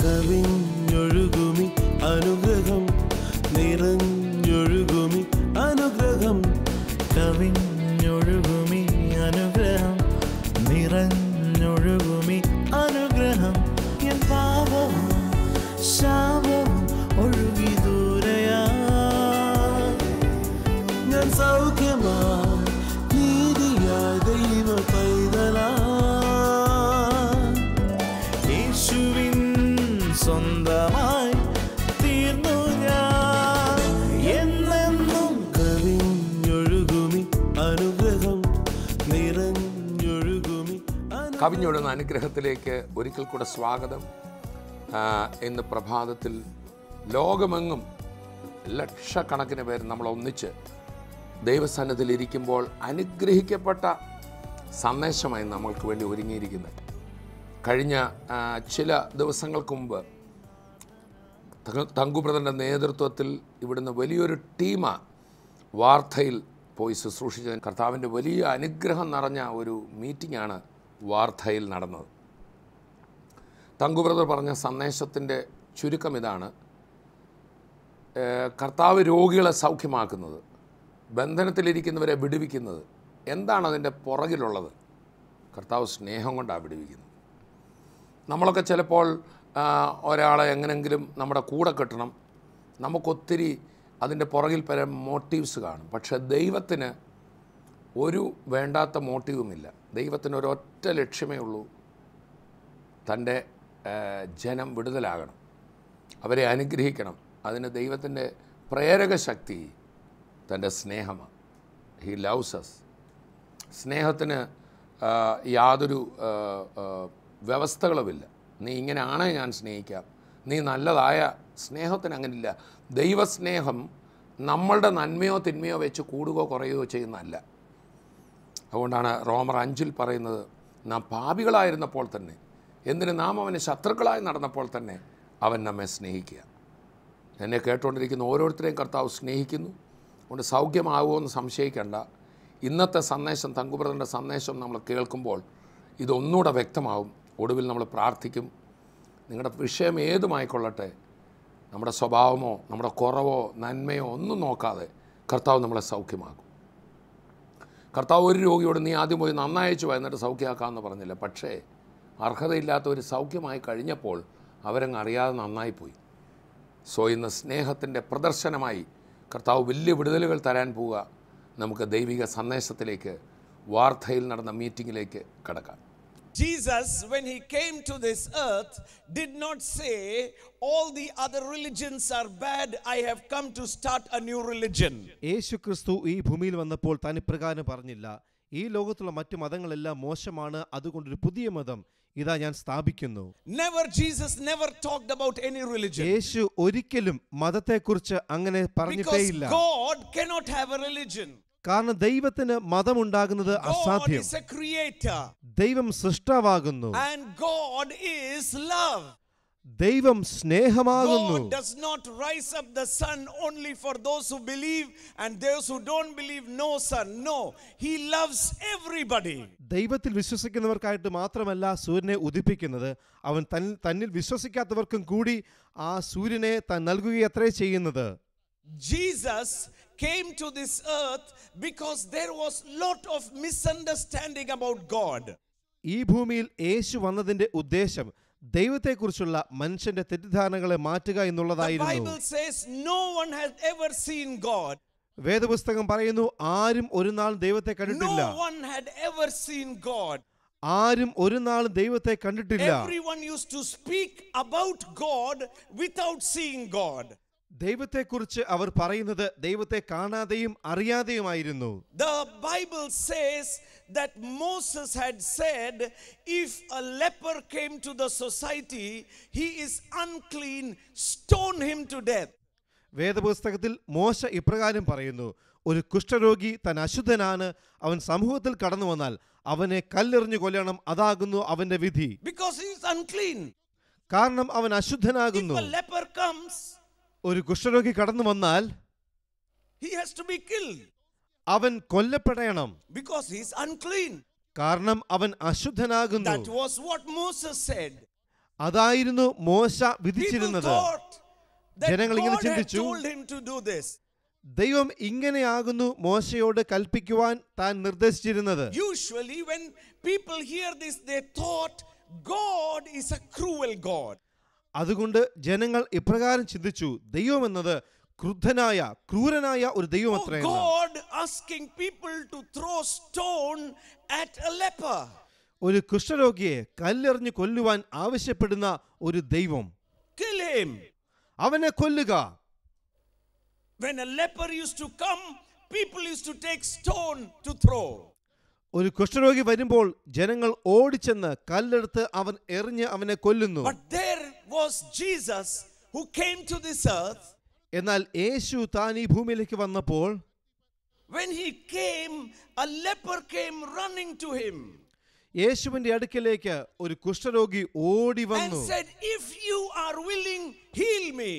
കവിഞ്ഞൊഴുകുമി അനുഗ്രഹം നിറഞ്ഞൊഴുകുമി അനുഗ്രഹം കവിഞ്ഞൊഴുകുമി അനുഗ്രഹം നിറഞ്ഞൊഴുകുമി അനുഗ്രഹം എൻ പാപവും ശാപവും ഒഴുകി ദൂരയാ ഞാൻ സൗഖ്യമാ നീതിയാ ദൈവ പൈതലാ യേശുവിൻ സ്വന്തമായി തീർന്നു ഞാൻ എന്നെന്നും കവിഞ്ഞൊഴുകുമി അനുഗ്രഹം നിറഞ്ഞൊഴുകുമി. കവിഞ്ഞൊഴുകുന്ന അനുഗ്രഹത്തിലേക്ക് ഒരിക്കൽ കൂടെ സ്വാഗതം. ഇന്ന് പ്രഭാതത്തിൽ ലോകമെങ്ങും ലക്ഷക്കണക്കിന് പേര് നമ്മൾ ഒന്നിച്ച് ദൈവസന്നിധിയിൽ ഇരിക്കുമ്പോൾ അനുഗ്രഹിക്കപ്പെട്ട സന്ദേശമായി നമ്മൾക്ക് വേണ്ടി ഒരുങ്ങിയിരിക്കുന്നത്. കഴിഞ്ഞ ചില ദിവസങ്ങൾക്ക് മുമ്പ് തങ്കു ബ്രദറിൻ്റെ നേതൃത്വത്തിൽ ഇവിടുന്ന് വലിയൊരു ടീമാണ് വാർത്തയിൽ പോയി ശുശ്രൂഷിച്ചത്. കർത്താവിൻ്റെ വലിയ അനുഗ്രഹം നിറഞ്ഞ ഒരു മീറ്റിംഗാണ് വാർത്തയിൽ നടന്നത്. തങ്കു ബ്രദർ പറഞ്ഞ സന്ദേശത്തിൻ്റെ ചുരുക്കം ഇതാണ്: കർത്താവ് രോഗികളെ സൗഖ്യമാക്കുന്നത്, ബന്ധനത്തിലിരിക്കുന്നവരെ വിടുവിക്കുന്നത്. എന്താണ് അതിൻ്റെ പുറകിലുള്ളത്? കർത്താവ് സ്നേഹം കൊണ്ടാണ് വിടുവിക്കുന്നത്. നമ്മളൊക്കെ ചിലപ്പോൾ ഒരാളെ എങ്ങനെങ്കിലും നമ്മുടെ കൂടെ കെട്ടണം, നമുക്കൊത്തിരി അതിൻ്റെ പുറകിൽ പല മോട്ടീവ്സ് കാണും. പക്ഷേ ദൈവത്തിന് ഒരു വേണ്ടാത്ത മോട്ടീവുമില്ല. ദൈവത്തിന് ഒരൊറ്റ ലക്ഷ്യമേ ഉള്ളൂ: തൻ്റെ ജനം വിടുതലാകണം, അവരെ അനുഗ്രഹിക്കണം. അതിന് ദൈവത്തിൻ്റെ പ്രേരക ശക്തി തൻ്റെ സ്നേഹമാണ്. He loves us. സ്നേഹത്തിന് യാതൊരു വ്യവസ്ഥകളുമില്ല. നീ ഇങ്ങനെയാണ് ഞാൻ സ്നേഹിക്കാം, നീ നല്ലതായ. സ്നേഹത്തിന് അങ്ങനെയില്ല. ദൈവസ്നേഹം നമ്മളുടെ നന്മയോ തിന്മയോ വെച്ച് കൂടുകയോ കുറയുകയോ ചെയ്യുന്നതല്ല. അതുകൊണ്ടാണ് റോമർ 5 പറയുന്നത്, നാം പാപികളായിരുന്നപ്പോൾ തന്നെ, എന്തിന് നാം അവന് ശത്രുക്കളായി നടന്നപ്പോൾ തന്നെ അവൻ നമ്മെ സ്നേഹിക്കുക. എന്നെ കേട്ടുകൊണ്ടിരിക്കുന്ന ഓരോരുത്തരെയും കർത്താവ് സ്നേഹിക്കുന്നു. അതുകൊണ്ട് സൗഖ്യമാകുമെന്ന് സംശയിക്കേണ്ട. ഇന്നത്തെ സന്ദേശം, തങ്കുബ്രദറിൻ്റെ സന്ദേശം നമ്മൾ കേൾക്കുമ്പോൾ ഇതൊന്നുകൂടെ വ്യക്തമാവും. ഒടുവിൽ നമ്മൾ പ്രാർത്ഥിക്കും. നിങ്ങളുടെ വിഷയം ഏതുമായിക്കൊള്ളട്ടെ, നമ്മുടെ സ്വഭാവമോ നമ്മുടെ കുറവോ നന്മയോ ഒന്നും നോക്കാതെ കർത്താവ് നമ്മളെ സൗഖ്യമാക്കും. കർത്താവ് ഒരു രോഗിയോട് നീ ആദ്യം പോയി നന്നായിച്ചു എന്നിട്ട് സൗഖ്യമാക്കാമെന്ന് പറഞ്ഞില്ല. പക്ഷേ അർഹതയില്ലാത്ത ഒരു സൗഖ്യമായി കഴിഞ്ഞപ്പോൾ അവരങ്ങ് അറിയാതെ നന്നായിപ്പോയി. സോ ഇന്ന് സ്നേഹത്തിൻ്റെ പ്രദർശനമായി കർത്താവ് വലിയ വിടുതലുകൾ തരാൻ പോവുക. നമുക്ക് ദൈവിക സന്ദേശത്തിലേക്ക്, വാർത്തയിൽ നടന്ന മീറ്റിങ്ങിലേക്ക് കടക്കാം. Jesus, when he came to this earth, did not say all the other religions are bad, I have come to start a new religion. യേശു ക്രിസ്തു ഈ ഭൂമിയിൽ വന്നപ്പോൾ താൻ ഇപ്രകാരം പറഞ്ഞില്ല: ഈ ലോകത്തുള്ള മറ്റു മതങ്ങളെല്ലാം മോശമാണ്, അതുകൊണ്ടൊരു പുതിയ മതം ഇതാ ഞാൻ സ്ഥാപിക്കുന്നു. Jesus never talked about any religion. യേശു ഒരിക്കലും മതത്തെക്കുറിച്ച് അങ്ങനെ പറഞ്ഞിട്ടേയില്ല. Because God cannot have a religion. കാരണം ദൈവത്തിന് മതമുണ്ടാകുന്നത് അസാധ്യം. God is a creator. ദൈവം സൃഷ്ടാവാകുന്നു. And God is love. ദൈവം സ്നേഹമാകുന്നു. God does not rise up the sun only for those who believe, and those who don't believe no sun. No, he loves everybody. ദൈവത്തിൽ വിശ്വസിക്കുന്നവർക്കായിട്ട് മാത്രമല്ല സൂര്യനെ ഉദിപ്പിക്കുന്നത്, അവൻ തന്നിൽ വിശ്വസിക്കാത്തവർക്കും കൂടി ആ സൂര്യനെ താൻ നൽകുകയത്രേ ചെയ്യുന്നത്. Jesus came to this earth because there was lot of misunderstanding about God. ഈ ഭൂമിയിൽ യേശു വന്നതിന്റെ ഉദ്ദേശം ദൈവത്തെക്കുറിച്ചുള്ള മനുഷ്യന്റെ തെറ്റിദ്ധാരണകളെ മാറ്റുക എന്നുള്ളതായിരുന്നു. The Bible says no one has ever seen God. വേദപുസ്തകം പറയുന്നു, ആരും ഒരു നാൾ ദൈവത്തെ കണ്ടിട്ടില്ല. No one had ever seen God. ആരും ഒരു നാൾ ദൈവത്തെ കണ്ടിട്ടില്ല. Everyone used to speak about God without seeing God. ദൈവത്തെക്കുറിച്ച് അവർ പറയുന്നത് ദൈവത്തെ കാണാതെയും അറിയാതെയുമായിരുന്നു. The Bible says that Moses had said, if a leper came to the society, he is unclean, stone him to death. വേദപുസ്തകത്തിൽ മോശ ഇപ്രകാരം പറയുന്നു: ഒരു കുഷ്ഠരോഗി താൻ അശുദ്ധനാണ്, അവൻ സമൂഹത്തിൽ കടന്നു വന്നാൽ അവനെ കല്ലെറിഞ്ഞു കൊല്ലണം, അതാകുന്നു അവന്റെ വിധി. Because he is unclean. കാരണം അവൻ If അശുദ്ധനാകുന്നു. a leper comes, ഒരു കുഷ്ഠരോഗി കടന്നു വന്നാൽ he has to be killed അവൻ കൊല്ലപ്പെടണം, because he is unclean. കാരണം അവൻ അശുദ്ധനാകുന്നു. That was what Moses said. അതായിരുന്നു മോശ People വിധിച്ചിരുന്നത്. thought that ജനങ്ങൾ ഇങ്ങനെ God had ചിന്തിച്ചു, told him to do this. ദൈവം ഇങ്ങനെയാകുന്നു മോശയോട് കൽപ്പിക്കുവാൻ താൻ നിർദ്ദേശിച്ചിരുന്നത്. Usually when people hear this, they thought God is a cruel God. അതുകൊണ്ട് ജനങ്ങൾ ഇപ്രകാരം ചിന്തിച്ചു, ദൈവം എന്നത് ക്രൂരനായ ഒരു ദൈവം Oh, അത്രയെന്ന്. God asking people to throw stone at a leper. ഒരു കുഷ്ഠരോഗിയെ കല്ലെറിഞ്ഞ് കൊല്ലുവാൻ ആവശ്യപ്പെടുന്ന ഒരു ദൈവം. Kill him. അവനെ കൊല്ലുക. When a leper used to come, people used to take stone to throw. ഒരു കുഷ്ഠരോഗി വരുമ്പോൾ ജനങ്ങൾ ഓടിച്ചെന്ന് കല്ലെടുത്ത് അവൻ എറിഞ്ഞ് അവനെ കൊല്ലുന്നു. But there was Jesus who came to this earth. എന്നാൽ യേശു താൻ ഈ ഭൂമിയിലേക്ക് വന്നപ്പോൾ When he came, a leper came running to him യേശുവിന്റെ അടുക്കലേക്ക് ഒരു കുഷ്ഠരോഗി ഓടി and വന്നു. said, if you are willing, heal me.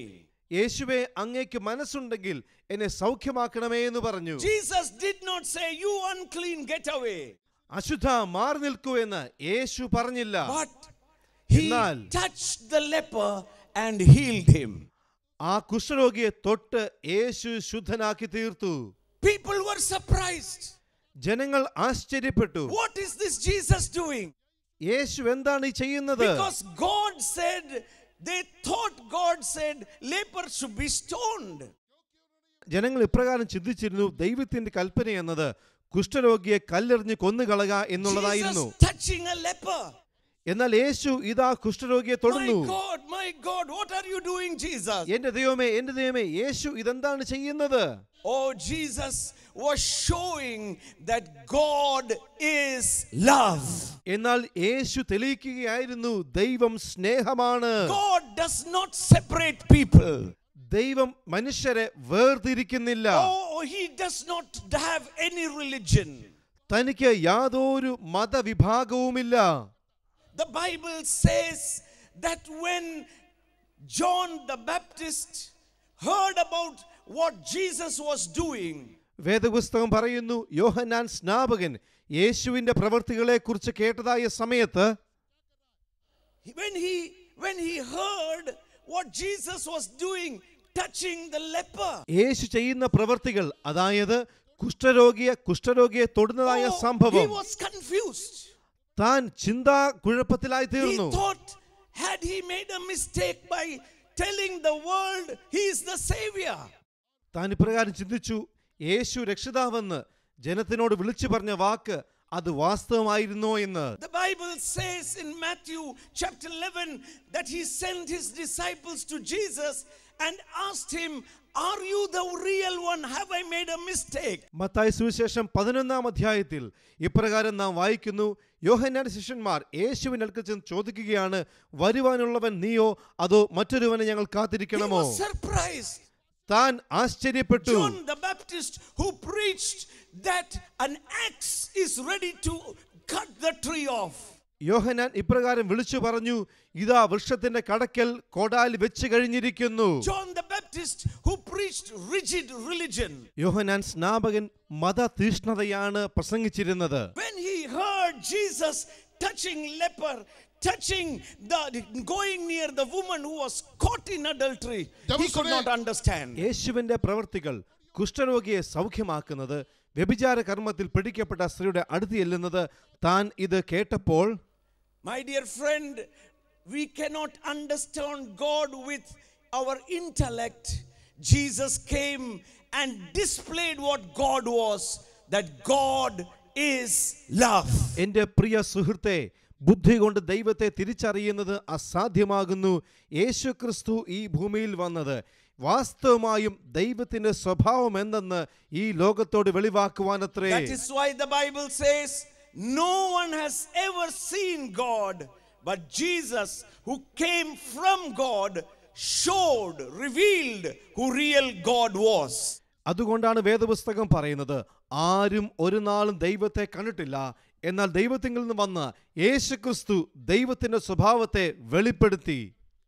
യേശുവേ, അങ്ങേക്ക് മനസ്സുണ്ടെങ്കിൽ എന്നെ സൗഖ്യമാക്കണമേ എന്ന് പറഞ്ഞു. Jesus did not say, you unclean, get away. അശുദ്ധ, മാറി നിൽക്കൂ എന്ന് യേശു പറഞ്ഞില്ല. But he എന്നാൽ touched the leper and healed him. ആ കുഷ്ഠരോഗിയെ തൊട്ട് യേശു ശുദ്ധനാക്കി തീർത്തു. People were surprised. ജനങ്ങൾ ആശ്ചര്യപ്പെട്ടു. What is this Jesus doing? യേശു എന്താണ് ഈ ചെയ്യുന്നത്? Because God said, they thought God said lepers should be stoned. ജനങ്ങൾ ഇപ്രകാരം ചിന്തിച്ചിരുന്നു, ദൈവത്തിന്റെ കൽപ്പന എന്നത് കുഷ്ഠരോഗിയെ കല്ലെറിഞ്ഞ് കൊന്നുകളക എന്നുള്ളതായിരുന്നു. Jesus touching a leper. എന്നാൽ യേശു ഇതാ കുഷ്ഠരോഗിയെ തൊടുന്നു. My God, what are you doing, Jesus? എന്റെ ദൈവമേ, യേശു ഇതെന്താണ് ചെയ്യുന്നത്? Oh, Jesus was showing that God is love. എന്നാൽ യേശു തെളിയിക്കുകയായിരുന്നു, ദൈവം സ്നേഹമാണ്. God does not separate people. ദൈവം മനുഷ്യരെ വേർതിരിക്കുന്നില്ല. Oh, he does not have any religion. തനിക്ക് യാതൊരു മതവിഭാഗവുമില്ല. The Bible says that when John the Baptist heard about what Jesus was doing, വേദപുസ്തകം പറയുന്നു, യോഹന്നാൻ സ്നാപകൻ യേശുവിന്റെ പ്രവൃത്തികളെ കുറിച്ച് കേട്ടതായ സമയത്ത് when he heard what Jesus was doing, touching the leper, യേശു ചെയ്യുന്ന പ്രവൃത്തികൾ, അതായത് കുഷ്ഠരോഗിയെ തൊടുന്നതായ he സംഭവം, was confused. താൻ ചിന്താ കുഴപ്പത്തിലായി He തീർന്നു. thought, had he made a mistake by telling the world he is the savior? താൻ ഇപ്രകാരം ചിന്തിച്ചു, യേശു രക്ഷിതാവെന്ന് ജനത്തിനോട് വിളിച്ചു പറഞ്ഞ വാക്ക് അത് വാസ്തവമായിരുന്നോ എന്ന്. The Bible says in Matthew chapter 11 that he sent his disciples to Jesus and asked him, are you the real one? Have I made a mistake? Mathai സുവിശേഷം 11-ാം അധ്യായത്തിൽ ഇപ്രകാരം നാം വായിക്കുന്നു, യോഹന്നാന്റെ ശിഷ്യന്മാർ യേശുവിന്റെ അടുക്കൽ ചെന്ന് ചോദിക്കുകയാണ്, വരുവാനുള്ളവൻ നീയോ അതോ മറ്റൊരുവനെ ഞങ്ങൾ He കാത്തിരിക്കണമോ? was surprised. താൻ ആശ്ചര്യപ്പെട്ടു. John the Baptist, who preached that an axe is ready to cut the tree off. യോഹന്നാൻ ഇപ്രകാരം വിളിച്ചു പറഞ്ഞു, ഇതാ വൃക്ഷത്തിന്റെ കടക്കൽ കോടാലി വെച്ച് കഴിഞ്ഞിരിക്കുന്നു. John the Baptist, who preached rigid religion. യോഹന്നാൻ സ്നാപകൻ മതതീഷ്ണതയാണ് പ്രസംഗിച്ചിരുന്നത്. When he heard Jesus touching leper, going near the woman who was caught in adultery, he could not understand. യേശുവിന്റെ പ്രവൃത്തികൾ, കുഷ്ഠരോഗിയെ സൗഖ്യമാക്കുന്നത്, വ്യഭിചാര കർമ്മത്തിൽ പിടിക്കപ്പെട്ട സ്ത്രീയുടെ അടുത്ത് ചെല്ലുന്നത്, താൻ ഇത് കേട്ടപ്പോൾ, my dear friend, we cannot understand God with our intellect. Jesus came and displayed what God was, that God is love. എൻ്റെ പ്രിയ സുഹൃത്തെ, ബുദ്ധി കൊണ്ട് ദൈവത്തെ തിരിച്ചറിയുന്നത് അസാധ്യമാകുന്നു. യേശു ക്രിസ്തു ഈ ഭൂമിയിൽ വന്നത് വാസ്തവമായും ദൈവത്തിന്റെ സ്വഭാവം എന്തെന്ന് ഈ ലോകത്തോട് വെളിവാക്കുവാനത്രേ. That is why the Bible says no one has ever seen God, but Jesus, who came from God, revealed who real God was. അതുകൊണ്ടാണ് വേദപുസ്തകം പറയുന്നത്, ആരും ഒരു നാളും ദൈവത്തെ കണ്ടിട്ടില്ല, എന്നാൽ ദൈവത്തിൽ നിന്ന് വന്ന യേശുക്രിസ്തു ദൈവത്തിന്റെ സ്വഭാവത്തെ വെളിപ്പെടുത്തി.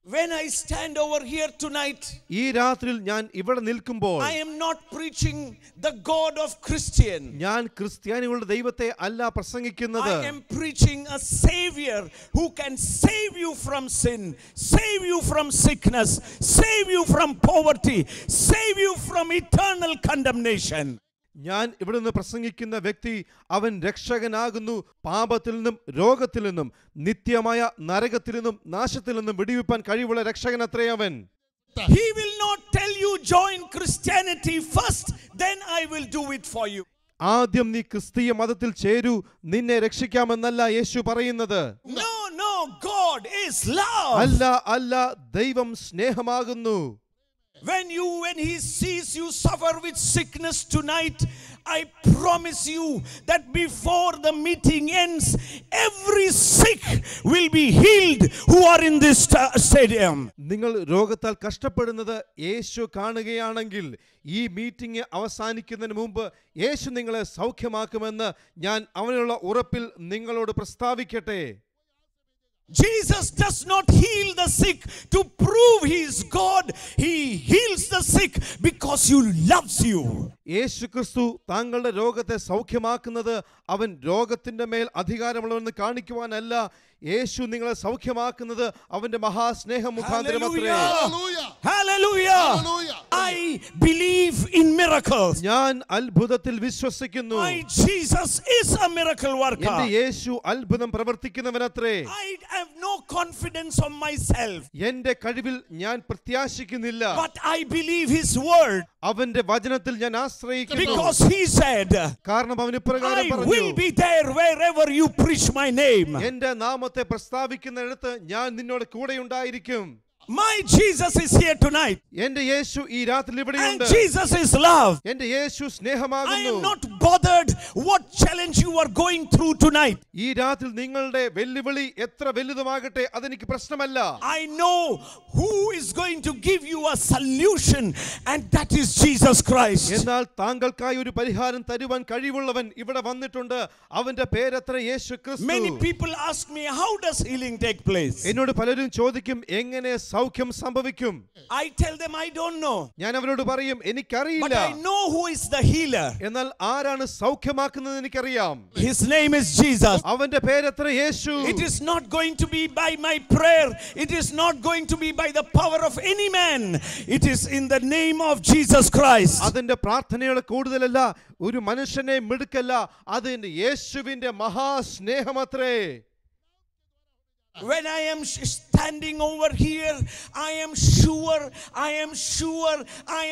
When I stand over here tonight, ഈ രാത്രിയിൽ ഞാൻ ഇവിടെ നിൽക്കുമ്പോൾ I am not preaching the God of Christian. ഞാൻ ക്രിസ്ത്യാനികളുടെ ദൈവത്തെ അല്ല പ്രസംഗിക്കുന്നത്. I am preaching a Savior who can save you from sin, save you from sickness, save you from poverty, save you from eternal condemnation. ഞാൻ ഇവിടെ നിന്ന് പ്രസംഗിക്കുന്ന വ്യക്തി അവൻ രക്ഷകനാകുന്നു. പാപത്തിൽ നിന്നും രോഗത്തിൽ നിന്നും നിത്യമായ നരകത്തിൽ നിന്നും നാശത്തിൽ നിന്നും വിടുവിപ്പാൻ കഴിവുള്ള രക്ഷകനത്രേ അവൻ. He will not tell you join Christianity first, then I will do it for you. ആദ്യം നീ ക്രിസ്തീയ മതത്തിൽ ചേരൂ, നിന്നെ രക്ഷിക്കാമെന്നല്ല യേശു പറയുന്നത്. No, God is love. അല്ല അല്ല, ദൈവം സ്നേഹമാകുന്നു. When he sees you suffer with sickness tonight, I promise you that before the meeting ends, every sick will be healed who are in this stadium. നിങ്ങൾ രോഗത്താൽ കഷ്ടപ്പെടുന്നത് യേശു കാണുകയാണെങ്കിൽ ഈ മീറ്റിംഗ് അവസാനിക്കുന്നതിന് മുമ്പ് യേശു നിങ്ങളെ സൗഖ്യമാക്കുമെന്ന് ഞാൻ അവനുള്ള ഉറപ്പിൽ നിങ്ങളോട് പ്രസ്താവിക്കട്ടെ. Jesus does not heal the sick to prove he is God. He heals the sick because he loves you. യേശു ക്രിസ്തു താങ്കളുടെ രോഗത്തെ സൗഖ്യമാക്കുന്നത് അവൻ രോഗത്തിന്റെ മേൽ അധികാരമുള്ളവെന്ന് കാണിക്കുവാനല്ല. യേശു നിങ്ങളെ സൗഖ്യമാക്കുന്നത് അവന്റെ മഹാസ്നേഹം മുഖാന്തരമത്രേ. Hallelujah. I believe in miracles. ഞാൻ അത്ഭുതത്തിൽ വിശ്വസിക്കുന്നു. My Jesus is a miracle worker. എന്റെ യേശു അത്ഭുതം പ്രവർത്തിക്കുന്നവനത്രേ. I have no confidence on myself. എന്റെ കഴിവിൽ ഞാൻ പ്രത്യാശിക്കുന്നില്ല. But I believe his word. അവന്റെ വചനത്തിൽ ഞാൻ ആശ്രയിക്കുന്നു. Because he said, കാരണം അവൻ ഇപ്രകാരം I പറഞ്ഞു, will be there wherever you preach my name. എന്റെ നാമത്തെ പ്രസ്താവിക്കുന്നിടത്ത് ഞാൻ നിന്നോട് കൂടെ ഉണ്ടായിരിക്കും. My Jesus is here tonight. എന്റെ യേശു ഈ രാത്രി And ഇവിടെയുണ്ട്. Jesus is love. എന്റെ യേശു I സ്നേഹമാകുന്നു. am not bothered what challenge you are going through tonight. ഈ രാത്രി നിങ്ങളുടെ വെല്ലുവിളി എത്ര വലുതുമാകട്ടെ അതെനിക്ക് പ്രശ്നമല്ല. I know who is going to give you a solution, and that is Jesus Christ. എന്നാൽ താങ്കൾക്കായി ഒരു പരിഹാരം തരുവാൻ കഴിവുള്ളവൻ ഇവിടെ വന്നിട്ടുണ്ട്. അവന്റെ പേരെത്ര? യേശു ക്രിസ്തു. Many people ask me, how does healing take place? എന്നോട് പലരും ചോദിക്കും എങ്ങനെ സൗഖ്യം സംഭവിക്കും. I tell them I don't know. ഞാൻ അവരോട് പറയും But എനിക്കറിയില്ല. I know who is the healer. എന്നാൽ ആരാണ് സൗഖ്യമാക്കുന്നത് എനിക്കറിയാം. His name is Jesus. അവന്റെ പേരെത്ര? യേശു. It is not going to be by my prayer. It is not going to be by the power of any man. It is in the name of Jesus Christ. അതിന്റെ പ്രാർത്ഥനയുടെ കൂടുതലല്ല, ഒരു മനുഷ്യനെ മിടുക്കല്ല, അത് യേശുവിന്റെ മഹാസ്നേഹമത്രേ. When I am standing over here, I am sure, I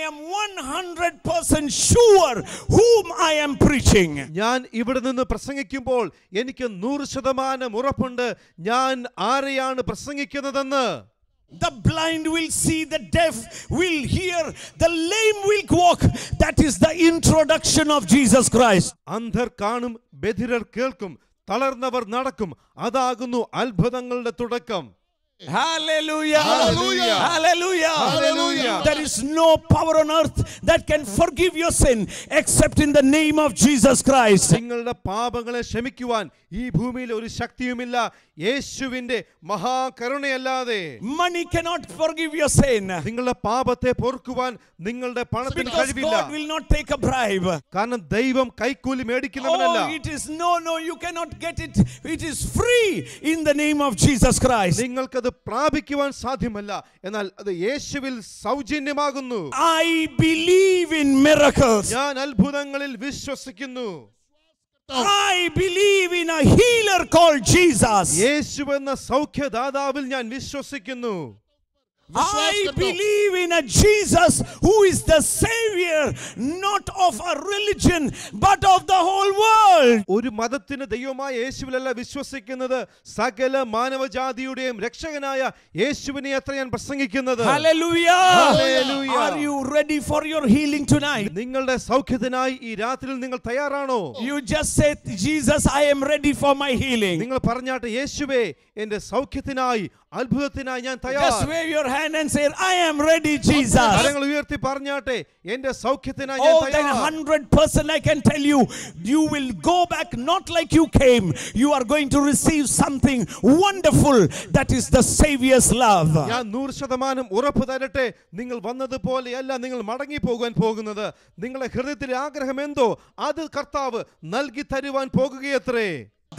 am 100% sure whom I am preaching. ഞാൻ ഇവിടെ നിന്ന് പ്രസംഗിക്കുമ്പോൾ എനിക്ക് 100% ഉറപ്പുണ്ട് ഞാൻ ആരെയാണ് പ്രസംഗിക്കുന്നതെന്ന്. The blind will see, the deaf will hear, the lame will walk. That is the introduction of Jesus Christ. അന്ധർ കാണും, ബധിരർ കേൾക്കും, തളർന്നവർ നടക്കും. അതാകുന്നു അത്ഭുതങ്ങളുടെ തുടക്കം. Hallelujah. Hallelujah. Hallelujah. Hallelujah. There is no power on earth that can forgive your sin except in the name of Jesus Christ. നിങ്ങളുടെ പാപങ്ങളെ ക്ഷമിക്കുവാൻ ഈ ഭൂമിയിൽ ഒരു ശക്തിയുമില്ല യേശുവിന്റെ മഹാകരുണയല്ലാതെ. Money cannot forgive your sin. നിങ്ങളുടെ പാപത്തെ പൊറുക്കുവാൻ നിങ്ങളുടെ പണത്തിന് Because കഴിവില്ല. God will not take a bribe. കാരണം ദൈവം കൈക്കൂലി മേടിക്കുന്നവനല്ല. Oh, it is no, you cannot get it. It is free in the name of Jesus Christ. നിങ്ങൾക്കത് പ്രാപിക്കുവാൻ സാധ്യമല്ല, എന്നാൽ അത് യേശുവിൽ സൗജന്യമാകുന്നു. I believe in miracles. ഞാൻ അത്ഭുതങ്ങളിൽ വിശ്വസിക്കുന്നു. I believe in a healer called Jesus. യേശു എന്ന സൗഖ്യദാതാവിൽ ഞാൻ വിശ്വസിക്കുന്നു. I believe in a Jesus who is the Savior, not of a religion, but of the whole world. ഒരു മതത്തിന് ദൈവമായ യേശുവിലല്ല വിശ്വസിക്കുന്നത്, സകല മാനവജാതിയുടെയും രക്ഷകനായ യേശുവിനെ അത്ര ഞാൻ പ്രസംഗിക്കുന്നത്. Hallelujah. Hallelujah. Are you ready for your healing tonight? നിങ്ങളുടെ സൗഖ്യത്തിനായി ഈ രാത്രിയിൽ നിങ്ങൾ തയ്യാറാണോ? You just said, Jesus, I am ready for my healing. നിങ്ങൾ പറഞ്ഞാട്ടെ, യേശുവേ എന്റെ സൗഖ്യത്തിനായി അത്ഭുതത്തിനായി ഞാൻ Just തയ്യാർ. wave your hand and say, I am ready, Jesus. കരങ്ങൾ ഉയർത്തി പറഞ്ഞാട്ടെ, എന്റെ സൗഖ്യത്തിനായി ഞാൻ Oh, then തയ്യാറാണ്. 100% I can tell you, you will go back not like you came. You are going to receive something wonderful. That is the Savior's love. ഞാൻ 100% ഉറപ്പ് തരട്ടെ, നിങ്ങൾ വന്നതുപോലെയല്ല നിങ്ങൾ മടങ്ങി പോകാൻ പോകുന്നത്. നിങ്ങളുടെ ഹൃദയത്തിലെ ആഗ്രഹം എന്തോ അത് കർത്താവ് നൽകി തരുവാൻ പോകുകയത്രേ.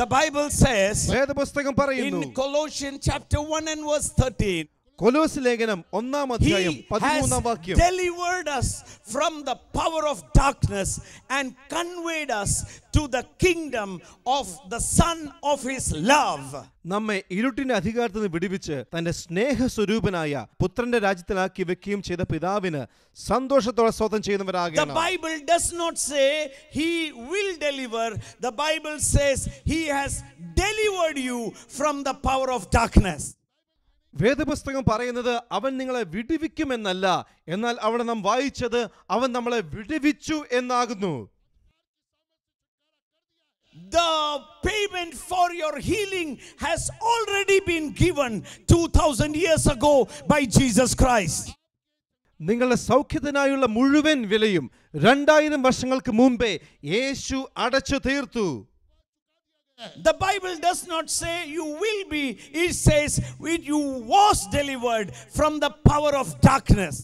The Bible says വേദപുസ്തകം പറയുന്നു, in Colossians chapter 1 and verse 13, കൊലോസ് ലേഖനം 1-ാം അധ്യായം He 13-ാം has വാക്യം, delivered us from the power of darkness and conveyed us to the kingdom of the Son of His love. നമ്മെ ഇരുട്ടിന്റെ അധികാരത്തിൽ നിന്ന് വിടുവിച്ച് തന്റെ സ്നേഹസ്വരൂപനായ പുത്രന്റെ രാജ്യത്തിലാക്കി വെക്കുകയും ചെയ്ത പിതാവിന് സന്തോഷത്തോടെ സ്തോത്രം The ചെയ്യുന്നവരാകണം. Bible does not say He will deliver. The Bible says He has delivered you from the power of darkness. വേദപുസ്തകം പറയുന്നത് അവൻ നിങ്ങളെ വിടുവിക്കുമെന്നല്ല, എന്നാൽ അവിടെ നാം വായിച്ചത് അവൻ നമ്മളെ വിടുവിച്ചു എന്നാകുന്നു. The payment for your healing has already been given 2000 years ago by Jesus Christ. നിങ്ങളുടെ സൗഖ്യത്തിനായുള്ള മുഴുവൻ വിലയും 2000 വർഷങ്ങൾക്ക് മുമ്പേ യേശു അടച്ചു തീർത്തു. The Bible does not say you will be. It says you was delivered from the power of darkness.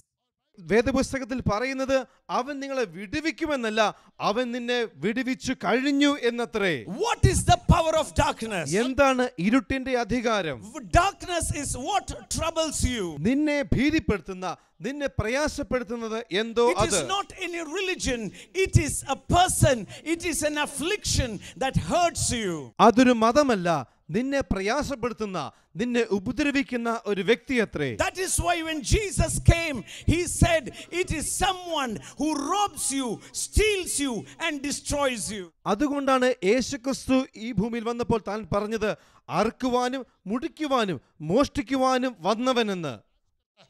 വേദപുസ്തകത്തിൽ പറയുന്നത് അവൻ നിങ്ങളെ വിടുവിക്കുമെന്നല്ല, അവൻ നിന്നെ വിടുവിച്ചു കഴിഞ്ഞു എന്നത്രേ. What is the power of darkness? എന്താണ് ഇരുട്ടിന്റെ അധികാരം? Darkness is what troubles you. നിന്നെ ഭീതിപ്പെടുത്തുന്ന, നിന്നെ പ്രയാസപ്പെടുത്തുന്നത് എന്തോ It അത്. is not any religion. It is a person. It is an affliction that hurts you. അതൊരു മതമല്ല, നിന്നെ പ്രയാസപ്പെടുത്തുന്ന, നിന്നെ ഉപദ്രവിക്കുന്ന ഒരു വ്യക്തിയത്രേ. That is why when Jesus came, He said it is someone who robs you, steals you and destroys you. അതുകൊണ്ടാണ് യേശുക്രിസ്തു ഈ ഭൂമിയിൽ വന്നപ്പോൾ താൻ പറഞ്ഞത് അറുക്കുവാനും മുടിക്കുവാനും മോഷ്ടിക്കുവാനും വന്നവനെന്ന്.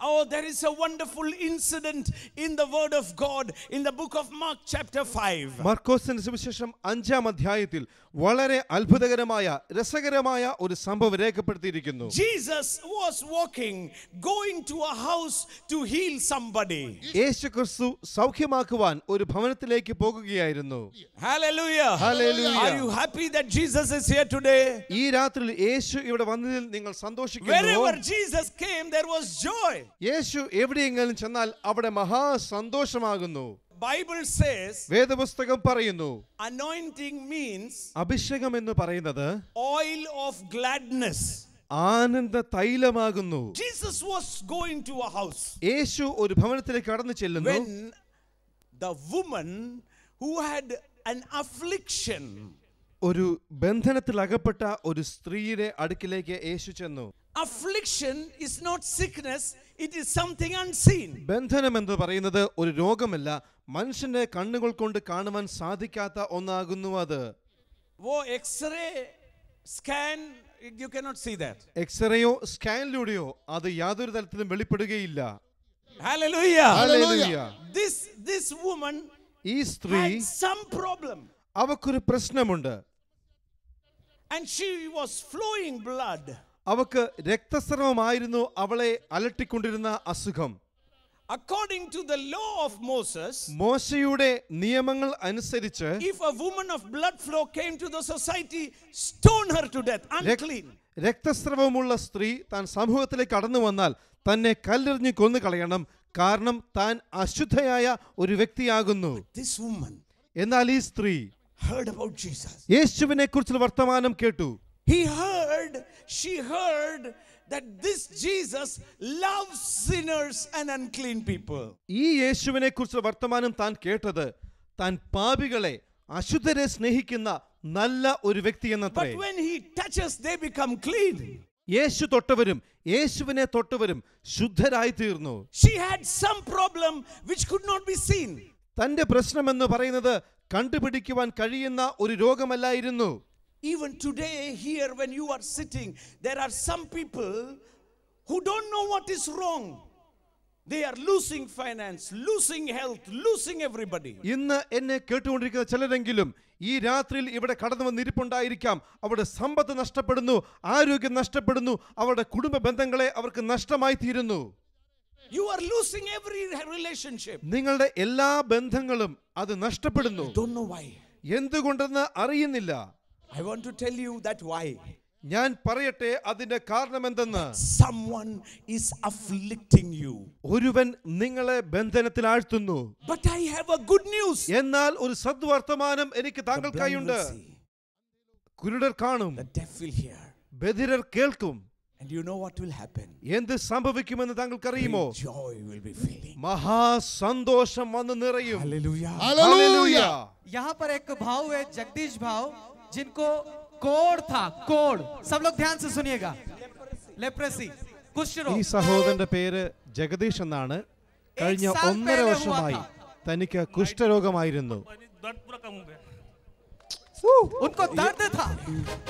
Oh, there is a wonderful incident in the Word of God in the book of Mark chapter 5. മർക്കോസിന്റെ സുവിശേഷം 5-ാം അധ്യായത്തിൽ വളരെ അത്ഭുതകരമായ രസകരമായ ഒരു സംഭവം രേഖപ്പെടുത്തിയിരിക്കുന്നു. Jesus was walking, going to a house to heal somebody. യേശുക്രിസ്തു സൗഖ്യമാക്കുവാൻ ഒരു ഭവനത്തിലേക്ക് പോകുകയായിരുന്നു. Hallelujah. Hallelujah. Are you happy that Jesus is here today? ഈ രാത്രിയിൽ യേശു ഇവിടെ വന്നതിൽ നിങ്ങൾ സന്തോഷിക്കുന്നു. Wherever Jesus came, there was joy. യേശു എവിടെയെങ്കിലും ചെന്നാൽ അവിടെ മഹാസന്തോഷമാകുന്നു. Bible says വേദപുസ്തകം പറയുന്നു, anointing means അഭിഷേകം എന്ന് പറയുന്നത് oil of gladness. Ananda തൈലമാകുന്നു. Jesus was going to a house യേശു ഒരു ഭവനത്തിലേക്ക് കടന്നു ചെല്ലുന്നു. when the woman who had an affliction, ഒരു ബന്ധനത്തിൽ അകപ്പെട്ട ഒരു സ്ത്രീയുടെ അടുക്കിലേക്ക് യേശു ചെന്നു. affliction is not sickness, it is something unseen. ബന്ധനം എന്ന് പറയുന്നത് ഒരു രോഗമല്ല, മനുഷ്യന്റെ കണ്ണുകൾ കൊണ്ട് കാണുവാൻ സാധിക്കാത്ത ഒന്നാകുന്നു അത്. X-ray scan, you cannot see that. എക്സ്റേയോ സ്കാനിലൂടെയോ അത് യാതൊരു തരത്തിലും വെളിപ്പെടുകയില്ല. Hallelujah. Hallelujah. This woman ഈ സ്ത്രീ had some problem അവക്കൊരു പ്രശ്നമുണ്ട്. and she was flowing blood. അവക്ക് രക്തസ്രവമായിരുന്നു അവളെ അലട്ടിക്കൊണ്ടിരുന്ന അസുഖം. According to the law of Moses, മോശയുടെ നിയമങ്ങൾ അനുസരിച്ച് if a woman of blood flow came to the society, stone her to death, unclean. രക്തസ്രവമുള്ള സ്ത്രീ താൻ സമൂഹത്തിലേക്ക് കടന്നു വന്നാൽ തന്നെ കല്ലെറിഞ്ഞ് കൊന്നു കളയണം, കാരണം താൻ അശുദ്ധയായ ഒരു വ്യക്തിയാകുന്നു. This woman എന്നാൽ ഈ സ്ത്രീ heard about Jesus. യേശുവിനെ കുറിച്ചുള്ള വർത്തമാനം കേട്ടു. She heard that this Jesus loves sinners and unclean people. ഈ യേശുവിനെ കുറിച്ചുള്ള വർത്തമാനം താൻ കേട്ടത് താൻ പാപികളെ അശുദ്ധരെ സ്നേഹിക്കുന്ന നല്ല ഒരു വ്യക്തി എന്നത്രേ. But when he touches, they become clean. യേശു തൊട്ടവരും യേശുവിനെ തൊട്ടവരും ശുദ്ധരായി തീർന്നു. She had some problem which could not be seen. തന്റെ പ്രശ്നമെന്ന് പറയുന്നത് കണ്ടുപിടിക്കുവാൻ കഴിയുന്ന ഒരു രോഗമല്ലായിരുന്നു. Even today here when you are sitting, there are some people who don't know what is wrong. They are losing finance, losing health, losing everybody. ഇന്ന് എന്നെ കേട്ടുകൊണ്ടിരിക്കുന്ന ചിലരെങ്കിലും ഈ രാത്രിയിൽ ഇവിടെ കടന്നു വന്നിരിപ്പുണ്ടായിരിക്കാം. അവരുടെ സമ്പത്ത് നഷ്ടപ്പെടുന്നു, ആരോഗ്യം നഷ്ടപ്പെടുന്നു, അവരുടെ കുടുംബ ബന്ധങ്ങളെ അവർക്ക് നഷ്ടമായി തീരുന്നു. You are losing every relationship. നിങ്ങളുടെ എല്ലാ ബന്ധങ്ങളും അത് നഷ്ടപ്പെടുന്നു. Don't know why. എന്തുകൊണ്ടെന്ന് അറിയുന്നില്ല. I want to tell you that why. ഞാൻ പറയട്ടെ അതിന്റെ കാരണം എന്തെന്ന്. Someone is afflicting you. ഒരുവൻ നിങ്ങളെ ബന്ധനത്തിൽ ആഴ്ത്തുന്നു. But I have a good news. എന്നാൽ ഒരു സദ്വർത്തമാനം എനിക്ക് താങ്കൾക്കായുണ്ട്. കുരുടർ കാണും, The deaf will hear. ബധിരർ കേൾക്കും. And you know what will happen? എന്ത് സംഭവിക്കുമെന്ന് താങ്കൾക്കറിയുമോ? Joy will be filling. മഹാസന്തോഷം വന്ന് നിറയും. Hallelujah. हालेलुया. यहाँ पर एक भाव है, जगदीश भाव, जिनको कोढ़ था, कोढ़, सब लोग ध्यान से सुनिएगा, लेप्रेसी, कुष्ठ रोग. ഈ സഹോദരന്റെ പേര് ജഗദീഷ് എന്നാണ്. കഴിഞ്ഞ 1.5 വർഷമായി തനിക്ക് കുഷ്ഠരോഗമായിരുന്നു. उनको दर्द था.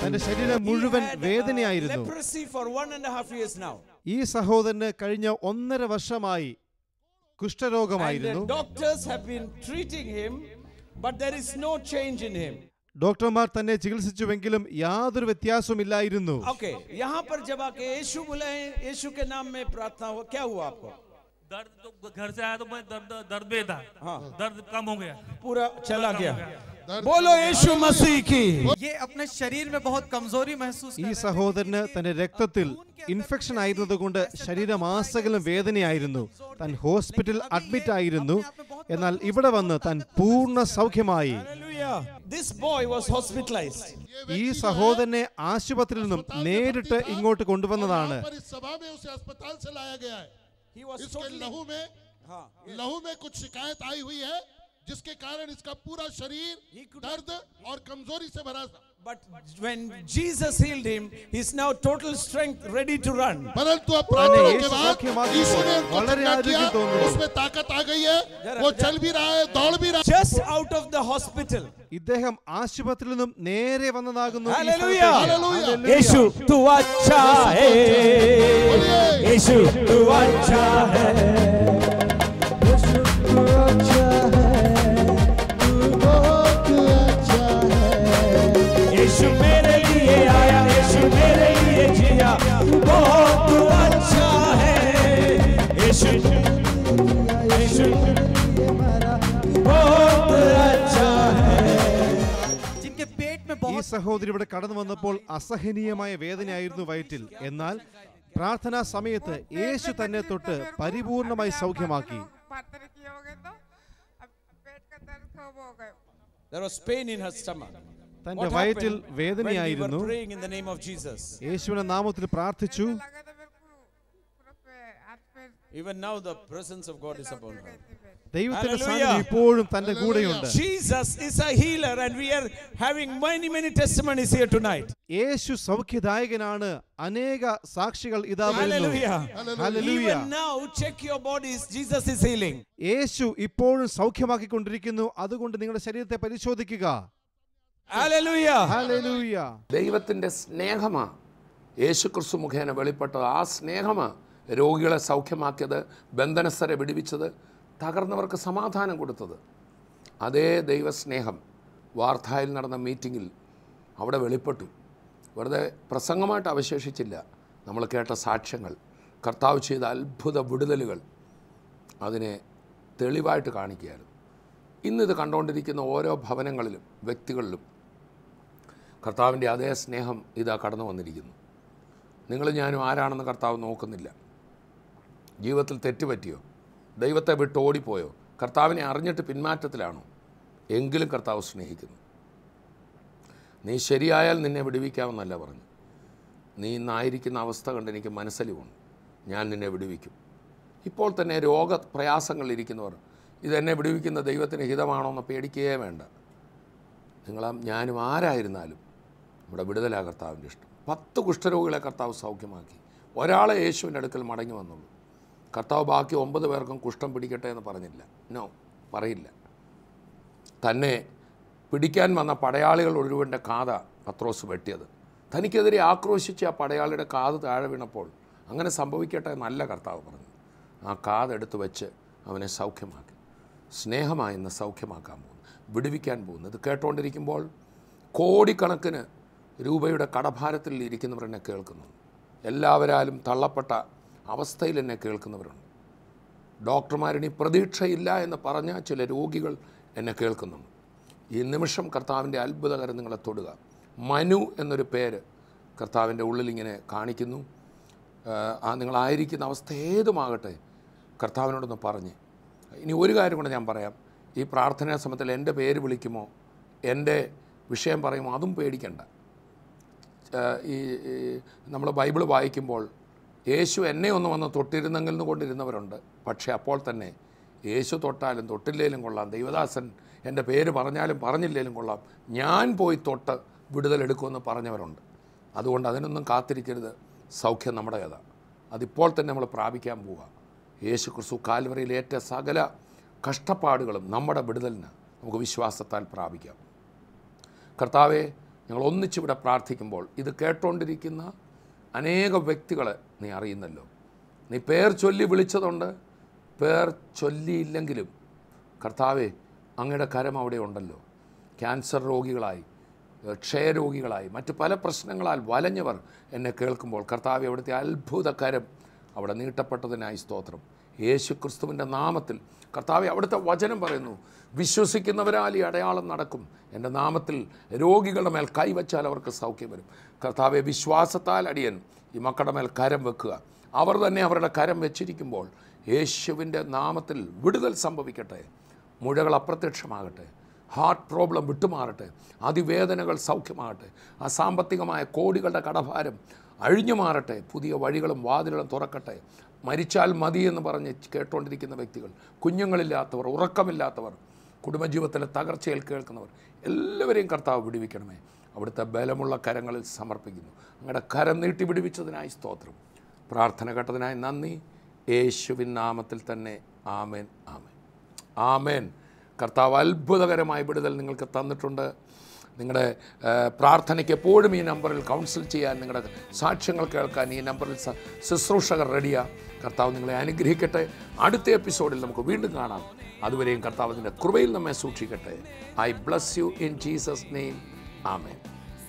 തന്റെ ശരീരം മുഴുവൻ വേദനയായിരുന്നു. Leprosy for 1.5 years now. ഈ സഹോദരന് കഴിഞ്ഞ 1.5 വർഷമായി And കുഷ്ഠരോഗമായിരുന്നു. the doctors have been treating him, but there is no change in him. ഡോക്ടർമാർ തന്നെ ചികിത്സിച്ചുവെങ്കിലും യാതൊരു വ്യത്യാസവുമില്ലായിരുന്നു. Okay, यहाँ पर जब आके यीशु बुलाए, यीशु के नाम में प्रार्थना हुआ, क्या हुआ आपको? दर्द तो घर से आया तो मैं दर्द में था. दर्द कम हो गया. पूरा चला गया. बोलो यीशु मसीह की. ये अपने शरीर में बहुत कमजोरी महसूस ഈ कर रहे थे. സഹോദരന് തന്റെ രക്തത്തിൽ ഇൻഫെക്ഷൻ ആയിരുന്നതുകൊണ്ട് ശരീരമാസകലം വേദനയായിരുന്നു. താൻ ഹോസ്പിറ്റൽ അഡ്മിറ്റ് ആയിരുന്നു. എന്നാൽ ഇവിടെ വന്ന് താൻ പൂർണ്ണ സൗഖ്യമായി. Hallelujah. This boy was hospitalized. ഈ സഹോദരനെ ആശുപത്രിയിൽ നിന്നും നേരിട്ട് ഇങ്ങോട്ട് കൊണ്ടുവന്നതാണ്. पर इस सभा में उसे अस्पताल से लाया गया है. He was इसके totally लहू में कुछ शिकायत आई हुई है, जिसके कारण इसका पूरा शरीर दर्द और कमजोरी से भरा था. But when Jesus healed him, he's now total strength, ready to run. परंतु अब प्रार्थना के यीशु बाद सौख्यमाकी यीशु ने उनको വളരെ ठंडा किया, ആരോഗ്യം തോന്നുന്നു. उसमें ताकत आ गई है, वो चल भी रहा है, दौड़ भी रहा है. Just out of the hospital. ഇദ്ദേഹം ആശുപത്രിയിൽ നിന്നും നേരെ വന്നതാകുന്നു. ഈ Hallelujah. സ്ഥലത്തേക്ക്. Hallelujah. यीशु तू अच्छा है. यीशु तू अच्छा है. यीशु तू अच्छा है. तू बहुत अच्छा है. यीशु मेरे लिए आया, यीशु मेरे लिए जिया. बहुत अच्छा है. यीशु यीशु बहुत अच्छा है. जिनके पेट में ഈ बहुत സഹോദരി ഇവിടെ കടന്നു വന്നപ്പോൾ അസഹനീയമായ വേദനയായിരുന്നു വയറ്റിൽ. എന്നാൽ പ്രാർത്ഥനാ സമയത്ത് യേശു തന്നെ തൊട്ട് പരിപൂർണമായി സൗഖ്യമാക്കി. पत्थर किए होगे तो अब पेट का दर्द खूब हो गए. There was pain in her stomach. തന്റെ What വയറ്റിൽ happened when we വേദനയായിരുന്നു. were praying in the name of Jesus? യേശുവിന്റെ നാമത്തിൽ പ്രാർത്ഥിച്ചു. लगा तो मेरे को पूरा हाथ पैर Even now the presence of God is upon her. ദൈവത്തിന്റെ Hallelujah. സാന്നിധ്യം ഇപ്പോഴും തന്റെ കൂടെയുണ്ട്. Jesus is a healer and we are having many testimonies here tonight. യേശു സൗഖ്യദായകനാണ്. അനേക സാക്ഷികൾ ഇതാ വരുന്നു. Hallelujah. Hallelujah. Even now check your bodies. Jesus is healing. യേശു ഇപ്പോഴും സൗഖ്യമാക്കിക്കൊണ്ടിരിക്കുന്നു. അതുകൊണ്ട് നിങ്ങളുടെ ശരീരത്തെ പരിശോധിക്കുക. Hallelujah. ഹല്ലേലൂയ. ദൈവത്തിൻ്റെ സ്നേഹമാണ് യേശു ക്രിസ്തു മുഖേന വെളിപ്പെട്ടത്. ആ സ്നേഹമാണ് രോഗികളെ സൗഖ്യമാക്കിയത്, ബന്ധനസ്ഥരെ വിടുവിച്ചത്, തകർന്നവർക്ക് സമാധാനം കൊടുത്തത്. അതേ ദൈവസ്നേഹം വാർത്തായിൽ നടന്ന മീറ്റിങ്ങിൽ അവിടെ വെളിപ്പെട്ടു. വെറുതെ പ്രസംഗമായിട്ട് അവശേഷിച്ചില്ല. നമ്മൾ കേട്ട സാക്ഷ്യങ്ങൾ, കർത്താവ് ചെയ്ത അത്ഭുത വിടുതലുകൾ അതിനെ തെളിവായിട്ട് കാണിക്കുകയായിരുന്നു. ഇന്നിത് കണ്ടുകൊണ്ടിരിക്കുന്ന ഓരോ ഭവനങ്ങളിലും വ്യക്തികളിലും കർത്താവിൻ്റെ അതേ സ്നേഹം ഇതാ കടന്നു വന്നിരിക്കുന്നു. നിങ്ങൾ ഞാനും ആരാണെന്ന് കർത്താവ് നോക്കുന്നില്ല. ജീവിതത്തിൽ തെറ്റുപറ്റിയോ, ദൈവത്തെ വിട്ട് ഓടിപ്പോയോ, കർത്താവിനെ അറിഞ്ഞിട്ട് പിന്മാറ്റത്തിലാണോ, എങ്കിലും കർത്താവ് സ്നേഹിക്കുന്നു. നീ ശരിയായാൽ നിന്നെ വിടുവിക്കാമെന്നല്ല പറഞ്ഞു. നീ ഇന്നായിരിക്കുന്ന അവസ്ഥ കണ്ട് എനിക്ക് മനസ്സലിവുണ്ട്, ഞാൻ നിന്നെ വിടുവിക്കും. ഇപ്പോൾ തന്നെ രോഗപ്രയാസങ്ങളിലിരിക്കുന്നവർ ഇതെന്നെ വിടുവിക്കുന്ന ദൈവത്തിന് ഹിതമാണോ എന്ന് പേടിക്കുകയേ വേണ്ട. ഞാനും ആരായിരുന്നാലും ഇവിടെ വിടുതലാ കർത്താവിൻ്റെ ഇഷ്ടം. 10 കുഷ്ഠരോഗികളെ കർത്താവ് സൗഖ്യമാക്കി. ഒരാളെ യേശുവിൻ്റെ അടുക്കൽ മടങ്ങി വന്നുള്ളൂ. കർത്താവ് ബാക്കി 9 പേർക്കും കുഷ്ഠം പിടിക്കട്ടെ എന്ന് പറഞ്ഞില്ല. നോ, പറയില്ല. തന്നെ പിടിക്കാൻ വന്ന പടയാളികൾ ഒരുവൻ്റെ കാത പത്രോസ് വെട്ടിയത്. തനിക്കെതിരെ ആക്രോശിച്ച് ആ പടയാളിയുടെ കാത് താഴെ വീണപ്പോൾ അങ്ങനെ സംഭവിക്കട്ടെ എന്നല്ല കർത്താവ് പറഞ്ഞു. ആ കാതെടുത്ത് വെച്ച് അവനെ സൗഖ്യമാക്കി. സ്നേഹമായി ഇന്ന് സൗഖ്യമാക്കാൻ പോകുന്നു, വിടുവിക്കാൻ പോകുന്നു. ഇത് കേട്ടുകൊണ്ടിരിക്കുമ്പോൾ കോടിക്കണക്കിന് രൂപയുടെ കടഭാരത്തിൽ ഇരിക്കുന്നവർ എന്നെ കേൾക്കുന്നുണ്ട്. എല്ലാവരാലും തള്ളപ്പെട്ട അവസ്ഥയിൽ എന്നെ കേൾക്കുന്നവരുണ്ട്. ഡോക്ടർമാരിനി പ്രതീക്ഷയില്ല എന്ന് പറഞ്ഞ ചില രോഗികൾ എന്നെ കേൾക്കുന്നുണ്ട്. ഈ നിമിഷം കർത്താവിൻ്റെ അത്ഭുതകരം നിങ്ങളെ തൊടുക. മനു എന്നൊരു പേര് കർത്താവിൻ്റെ ഉള്ളിലിങ്ങനെ കാണിക്കുന്നു. നിങ്ങളായിരിക്കുന്ന അവസ്ഥ ഏതുമാകട്ടെ കർത്താവിനോടൊന്ന് പറഞ്ഞ്. ഇനി ഒരു കാര്യം കൂടെ ഞാൻ പറയാം. ഈ പ്രാർത്ഥനാ സമയത്തിൽ എൻ്റെ പേര് വിളിക്കുമോ, എൻ്റെ വിഷയം പറയുമോ, അതും പേടിക്കണ്ട. ഈ നമ്മൾ ബൈബിൾ വായിക്കുമ്പോൾ യേശു എന്നെ ഒന്ന് വന്ന് തൊട്ടിരുന്നെങ്കിൽ എന്ന് കൊണ്ടിരുന്നവരുണ്ട്. പക്ഷേ അപ്പോൾ തന്നെ യേശു തൊട്ടാലും തൊട്ടില്ലേലും കൊള്ളാം, ദൈവദാസൻ എൻ്റെ പേര് പറഞ്ഞാലും പറഞ്ഞില്ലേലും കൊള്ളാം, ഞാൻ പോയി തൊട്ട് വിടുതലെടുക്കുമെന്ന് പറഞ്ഞവരുണ്ട്. അതുകൊണ്ട് അതിനൊന്നും കാത്തിരിക്കരുത്. സൗഖ്യം നമ്മുടെ കഥ. അതിപ്പോൾ തന്നെ നമ്മൾ പ്രാപിക്കാൻ പോവുക. യേശു ക്രിസ്തു കാൽവറിയിൽ ഏറ്റ സകല കഷ്ടപ്പാടുകളും നമ്മുടെ വിടുതലിന് നമുക്ക് വിശ്വാസത്താൽ പ്രാപിക്കാം. കർത്താവെ, ഞങ്ങൾ ഒന്നിച്ചിവിടെ പ്രാർത്ഥിക്കുമ്പോൾ ഇത് കേട്ടുകൊണ്ടിരിക്കുന്ന അനേക വ്യക്തികളെ നീ അറിയുന്നല്ലോ. നീ പേർ ചൊല്ലി വിളിച്ചതുണ്ട്, പേർ ചൊല്ലിയില്ലെങ്കിലും കർത്താവെ അങ്ങയുടെ കരം അവിടെ ഉണ്ടല്ലോ. ക്യാൻസർ രോഗികളായി, ക്ഷയരോഗികളായി, മറ്റ് പല പ്രശ്നങ്ങളാൽ വലഞ്ഞവർ എന്നെ കേൾക്കുമ്പോൾ കർത്താവെ അവിടുത്തെ അത്ഭുതകരം അവിടെ നീട്ടപ്പെട്ടതിനായി സ്തോത്രം. യേശു ക്രിസ്തുവിൻ്റെ നാമത്തിൽ കർത്താവെ അവിടുത്തെ വചനം പറയുന്നു, വിശ്വസിക്കുന്നവരാൽ ഈ അടയാളം നടക്കും. എൻ്റെ നാമത്തിൽ രോഗികളുടെ മേൽ കൈവച്ചാൽ അവർക്ക് സൗഖ്യം വരും. കർത്താവെ, വിശ്വാസത്താൽ അടിയൻ ഈ മക്കളുടെ മേൽ കരം വെക്കുക. അവർ തന്നെ അവരുടെ കരം വെച്ചിരിക്കുമ്പോൾ യേശുവിൻ്റെ നാമത്തിൽ വിടുതൽ സംഭവിക്കട്ടെ. മുഴകൾ അപ്രത്യക്ഷമാകട്ടെ. Heart problem വിട്ടുമാറട്ടെ. അതിവേദനകൾ സൗഖ്യമാകട്ടെ. അസാമ്പത്തികമായ കോടികളുടെ കടഭാരം അഴിഞ്ഞു മാറട്ടെ. പുതിയ വഴികളും വാതിലുകളും തുറക്കട്ടെ. മരിച്ചാൽ മതി എന്ന് പറഞ്ഞ് കേട്ടുകൊണ്ടിരിക്കുന്ന വ്യക്തികൾ, കുഞ്ഞുങ്ങളില്ലാത്തവർ, ഉറക്കമില്ലാത്തവർ, കുടുംബജീവിതത്തിലെ തകർച്ചയിൽ കേൾക്കുന്നവർ, എല്ലാവരെയും കർത്താവ് വിടുവിക്കണമേ. അവിടുത്തെ ബലമുള്ള കരങ്ങളിൽ സമർപ്പിക്കുന്നു. അങ്ങയുടെ കരം നീട്ടി വിടുവിച്ചതിനായി സ്തോത്രം. പ്രാർത്ഥന കേട്ടതിനായി നന്ദി. യേശുവിൻ നാമത്തിൽ തന്നെ ആമേൻ, ആമേൻ, ആമേൻ. കർത്താവ് അത്ഭുതകരമായ വിടുതൽ നിങ്ങൾക്ക് തന്നിട്ടുണ്ട്. നിങ്ങളുടെ പ്രാർത്ഥനയ്ക്ക് എപ്പോഴും ഈ നമ്പറിൽ കൗൺസിൽ ചെയ്യാൻ, നിങ്ങളുടെ സാക്ഷ്യങ്ങൾ കേൾക്കാൻ ഈ നമ്പറിൽ ശുശ്രൂഷകർ റെഡിയാണ്. കർത്താവ് നിങ്ങളെ അനുഗ്രഹിക്കട്ടെ. അടുത്ത എപ്പിസോഡിൽ നമുക്ക് വീണ്ടും കാണാം. അതുവരെയും കർത്താവിൻ്റെ കൃപയിൽ നമ്മെ സൂക്ഷിക്കട്ടെ. I bless you in Jesus name. ആമേൻ.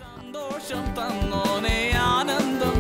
സന്തോഷം തന്നോനെ, ആനന്ദം